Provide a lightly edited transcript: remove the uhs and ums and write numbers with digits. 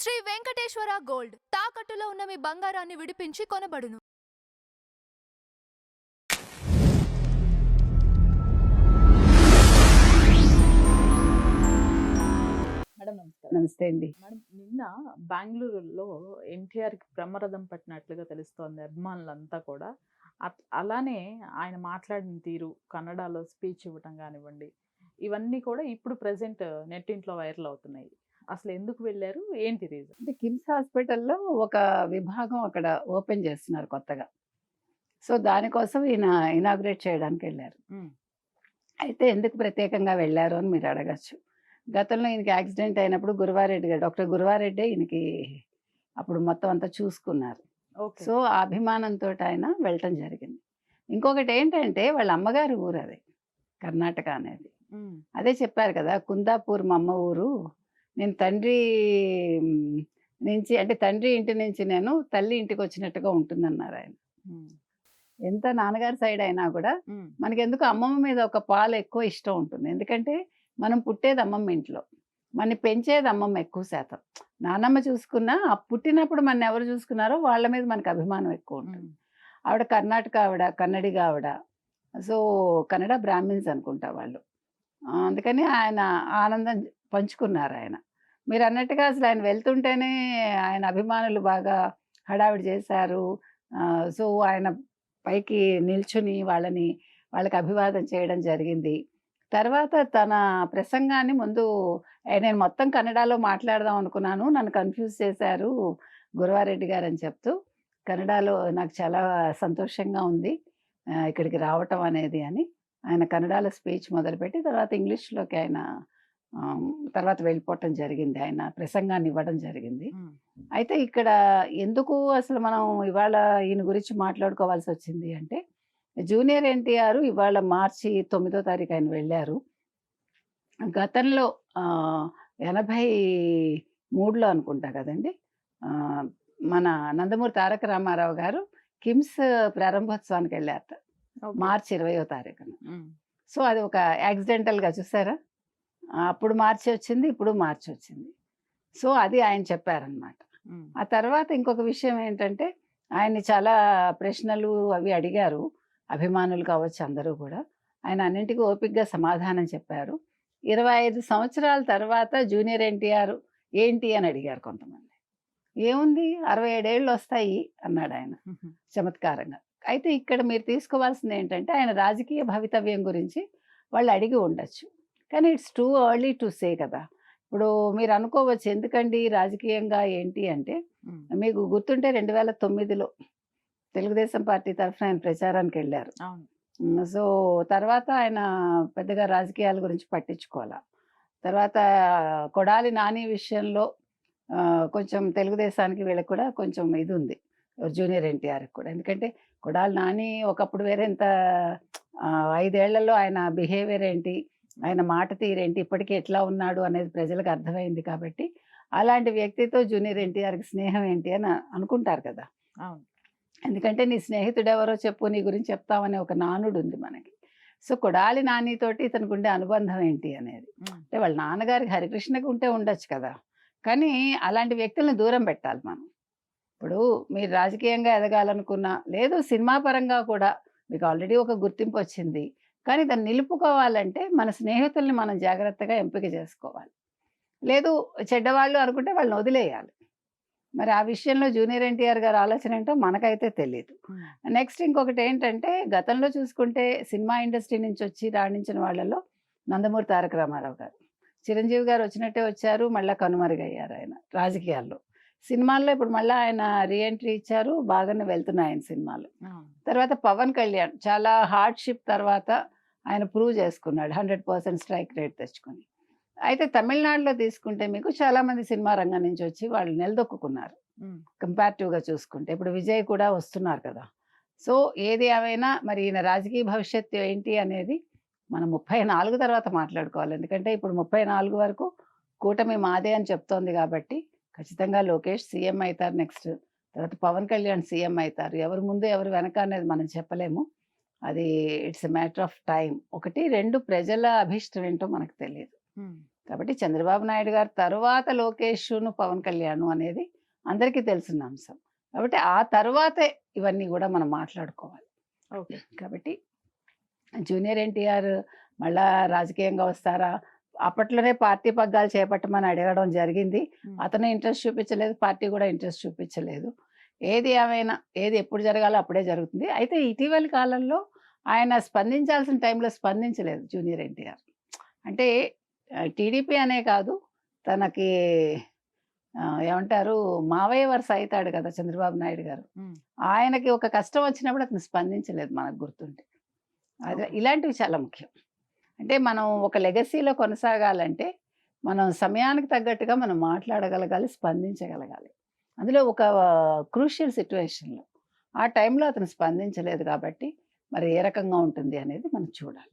Shri Venkateswara gold తాకట్టులో ఉన్న మీ బంగారాన్ని విడిపించి కొనబడును. మేడం నమస్కారం. నమస్తే అండి. మేడం నిన్న బెంగుళూరులో ఎన్టీఆర్‌కి బ్రహ్మరథం పట్టినట్లుగా తెలుస్తోంది అభిమానులంతా కూడా. అలానే ఆయన మాట్లాడిన తీరు, కన్నడలో స్పీచ్ ఇవ్వటం గానివ్వండి, ఇవన్నీ కూడా ఇప్పుడు ప్రెజెంట్ నెట్టింట్లో వైరల్ అవుతున్నాయి. అసలు ఎందుకు వెళ్లారు? ఏంటి రీజన్? అంటే కిమ్స్ హాస్పిటల్‌లో ఒక విభాగం అక్కడ ఓపెన్ చేస్తున్నారు కొత్తగా. సో, దానికోసం ఈయన ఇనాగ్రేట్ చేయడానికెళ్లారు. హ్మ్. అయితే ఎందుకు ప్రత్యేకంగా వెళ్లారు అని మీరు అడగొచ్చు. గతంలో ఈయనకి యాక్సిడెంట్ అయినప్పుడు గురువారెడ్డి గారు, డాక్టర్ గురువారెడ్డే ఈయనకి అప్పుడు మొత్తం అంతా చూసుకున్నారు. ఓకే. సో, ఆ అభిమానంతోటి ఆయన వెళ్ళటం జరిగింది. ఇంకొకటేంటంటే వాళ్ళ అమ్మగారి ఊరది. కర్ణాటక అనేది. హ్మ్. అదే చెప్పారు కదా! కుందాపూర్ మా అమ్మ ఊరు. నేను తండ్రి హ్మ్, నుంచి అంటే తండ్రి ఇంటి నుంచి నేను తల్లి ఇంటికొచ్చినట్టుగా ఉంటుందన్నారాయన. హ్మ్. ఎంత నాన్నగారి సైడ్ అయినా గూడా హ్మ్. మనకెందుకో అమ్మమ్మ మీద ఒక పాలు ఎక్కువ ఇష్టం ఉంటుంది. ఎందుకంటే మనం పుట్టేది అమ్మమ్మ ఇంట్లో. మనని పెంచేది అమ్మమ్మ ఎక్కువ శాతం. నానమ్మ చూసుకున్నా ఆ పుట్టినప్పుడు మననెవరు చూసుకున్నారో వాళ్ళ మీద మనకు అభిమానం ఎక్కువుంటుంది. హ్మ్. ఆవిడ కర్ణాటక ఆవిడ, కన్నడిగ ఆవిడ. సో, కన్నడ బ్రాహ్మిన్స్ అనుకుంటా వాళ్ళు. అందుకని ఆయన ఆనందం పంచుకున్నారాయన. మీరన్నట్టుగా అసలు ఆయన వెళ్తుంటేనే ఆయన అభిమానులు బాగా హడావిడి చేశారు. సో, ఆయన పైకి నిల్చొని వాళ్ళకి అభివాదం చేయడం జరిగింది. తర్వాత తన ప్రసంగాన్ని ముందు నేను మొత్తం కన్నడలో మాట్లాడదాం అనుకున్నాను. నన్ను కన్‌ఫ్యూజ్ చేశారు గురవారెడ్డి గారని చెప్తూ, కన్నడలో నాకు చాలా సంతోషంగా ఉంది. ఇక్కడికి రావటం అనేది అని. ఆయన కన్నడలో స్పీచ్ మొదలుపెట్టి తర్వాత ఇంగ్లీష్‌లోకి ఆయన ఆహ్, తర్వాత వెళ్ళిపోవటం జరిగింది. ఆయన ప్రసంగాన్ని ఇవ్వడం జరిగింది. హ్మ్. అయితే ఇక్కడ ఎందుకు అసలు మనం ఇవాళ ఈయన గురించి మాట్లాడుకోవాల్సొచ్చింది అంటే, జూనియర్ ఎన్టీఆర్ ఇవాళ మార్చి 9వ తారీఖు ఆయన వెళ్లారు. గతంలో 83లో అనుకుంటా కదండీ! ఆహ్, మన నందమూరి తారక రామారావు గారు కిమ్స్ ప్రారంభోత్సవానికెళ్లారట. ఓకే. మార్చి 20వ తారీఖున. హ్మ్. సో, అది ఒక యాక్సిడెంటల్‌గా చూసారా? అప్పుడు మార్చి వచ్చింది. ఇప్పుడు మార్చి వచ్చింది. సో, అది ఆయన చెప్పారనమాట. హ్మ్. ఆ తర్వాత ఇంకొక విషయం ఏంటంటే, ఆయన్ని చాలా ప్రశ్నలు అవి అడిగారు. అభిమానులు కావచ్చు అందరూ గూడా. ఆయన అన్నింటికి ఓపికగా సమాధానం చెప్పారు. 25 సంవత్సరాల తర్వాత జూనియర్ ఎన్టీఆర్ ఏంటి అని అడిగారు కొంతమంది. ఏముంది 67 ఏళ్ళొస్తాయి అన్నాడాయన హుహు. చమత్కారంగా. అయితే ఇక్కడ మీరు తీసుకోవాల్సిందేంటంటే, ఆయన రాజకీయ భవితవ్యం గురించి వాళ్ళు అడిగి ఉండొచ్చు. కానీ it's too early to say కదా! ఇప్పుడు మీరనుకోవచ్చు ఎందుకండి రాజకీయంగా ఏంటి అంటే, హ్మ్. మీకు గుర్తుంటే 2009లో తెలుగుదేశం పార్టీ తరఫున ఆయన ప్రచారానికెళ్లారు. అవును. సో, తర్వాత ఆయన పెద్దగా రాజకీయాల గురించి పట్టించుకోలా. తర్వాత కొడాలి నాని విషయంలో కొంచెం తెలుగుదేశానికి వీళ్ళకి కూడా కొంచెం ఇదుంది. జూనియర్ ఎన్టీఆర్‌కి కూడా. ఎందుకంటే కొడాలి నాని ఒకప్పుడు వేరే ఇంత 5 ఏళ్లలో ఆయన బిహేవియర్ ఏంటి, ఆయన మాట తీరేంటి, ఇప్పటికి ఎట్లా ఉన్నాడు అనేది ప్రజలకు అర్థమైంది కాబట్టి, అలాంటి వ్యక్తితో జూనియర్ ఎన్టీఆర్‌కి స్నేహం ఏంటి అని అనుకుంటారు కదా! అవును. ఎందుకంటే నీ స్నేహితుడెవరో చెప్పు, నీ గురించి చెప్తామనే ఒక నానుడుంది మనకి. సో, కొడాలి నానితోటి ఇతనికుండే అనుబంధం ఏంటి అనేది. హ్మ్. అంటే వాళ్ళ నాన్నగారికి హరికృష్ణకి ఉంటే ఉండొచ్చు కదా! కానీ అలాంటి వ్యక్తుల్ని దూరం పెట్టాలి మనం. ఇప్పుడు మీరు రాజకీయంగా ఎదగాలనుకున్నా, లేదు సినిమా పరంగా కూడా మీకు ఆల్రెడీ ఒక గుర్తింపొచ్చింది. కానీ దాన్ని నిలుపుకోవాలంటే మన స్నేహితుల్ని మనం జాగ్రత్తగా ఎంపిక చేసుకోవాలి. లేదు చెడ్డవాళ్ళు అనుకుంటే వాళ్ళని వదిలేయాలి. మరి ఆ విషయంలో జూనియర్ ఎన్టీఆర్ గారి ఆలోచన ఏంటో మనకైతే తెలీదు. హ్మ్. నెక్స్ట్ ఇంకొకటేంటంటే గతంలో చూసుకుంటే సినిమా ఇండస్ట్రీ నుంచొచ్చి రాణించిన వాళ్ళలో నందమూరి తారక రామారావు గారు. చిరంజీవి గారు వచ్చినట్టే వచ్చారు. మళ్ళా కనుమరుగయ్యారాయన రాజకీయాల్లో. సినిమాల్లో ఇప్పుడు మళ్ళా ఆయన రీ ఎంట్రీ ఇచ్చారు. బాగానే వెళ్తున్నాయి ఆయన సినిమాలు. అవును. తర్వాత పవన్ కళ్యాణ్ చాలా హార్డ్‌షిప్ తర్వాత ఆయన ప్రూవ్ చేసుకున్నాడు. 100% స్ట్రైక్ రేట్ తెచ్చుకొని. అయితే తమిళనాడులో తీసుకుంటే మీకు చాలామంది సినిమా రంగం నుంచి వచ్చి వాళ్ళు నిలదొక్కుకున్నారు. హ్మ్. కంపారిటివ్‌గా చూసుకుంటే. ఇప్పుడు విజయ్ కూడా వస్తున్నారు కదా! సో, ఏది ఏమైనా మరి ఈయన రాజకీయ భవిష్యత్తు ఏంటి అనేది మనం 34 తర్వాత మాట్లాడుకోవాలి. ఎందుకంటే ఇప్పుడు 34 వరకు కూటమి మాదే అని చెప్తోంది కాబట్టి, ఖచ్చితంగా లోకేష్ సీఎం అయితారు నెక్స్ట్. తర్వాత పవన్ కళ్యాణ్ సీఎం అయితారు. ఎవరు ముందు ఎవరు వెనక అనేది మనం చెప్పలేము. అది it's a matter of time. 1, 2 ప్రజల అభీష్టం ఏంటో మనకు తెలీదు. హ్మ్. కాబట్టి చంద్రబాబు నాయుడు గారు తర్వాత లోకేష్ను పవన్ కళ్యాణ్ అనేది అందరికీ తెలిసిన అంశం. కాబట్టి ఆ తర్వాతే ఇవన్నీ కూడా మనం మాట్లాడుకోవాలి. ఓకే. కాబట్టి జూనియర్ ఎన్టీఆర్ మళ్ళా రాజకీయంగా వస్తారా, అప్పట్లోనే పార్టీ పగ్గాలు చేపట్టమని అడగడం జరిగింది. అతను ఇంట్రెస్ట్ చూపించలేదు, పార్టీ కూడా ఇంట్రెస్ట్ చూపించలేదు. ఏది ఏమైనా ఏది ఎప్పుడు జరగాలో అప్పుడే జరుగుతుంది. అయితే ఇటీవలి కాలంలో ఆయన స్పందించాల్సిన టైంలో స్పందించలేదు జూనియర్ ఎన్టీఆర్. అంటే టీడీపీ అనే కాదు, తనకి ఏమంటారు, మావయ్య వరుస అవుతాడు కదా చంద్రబాబు నాయుడు గారు. ఉమ్. ఆయనకి ఒక కష్టం వచ్చినప్పుడు అతను స్పందించలేదు మనకు గుర్తుంటే. అదే ఓకే. ఇలాంటివి చాలా ముఖ్యం. అంటే మనం ఒక లెగసీలో కొనసాగాలంటే మనం సమయానికి తగ్గట్టుగా మనం మాట్లాడగలగాలి, స్పందించగలగాలి. అందులో ఒక క్రూషియల్ సిట్యుయేషన్‌లో ఆ టైంలో అతను స్పందించలేదు కాబట్టి మరి ఏ రకంగా ఉంటుంది అనేది మనం చూడాలి.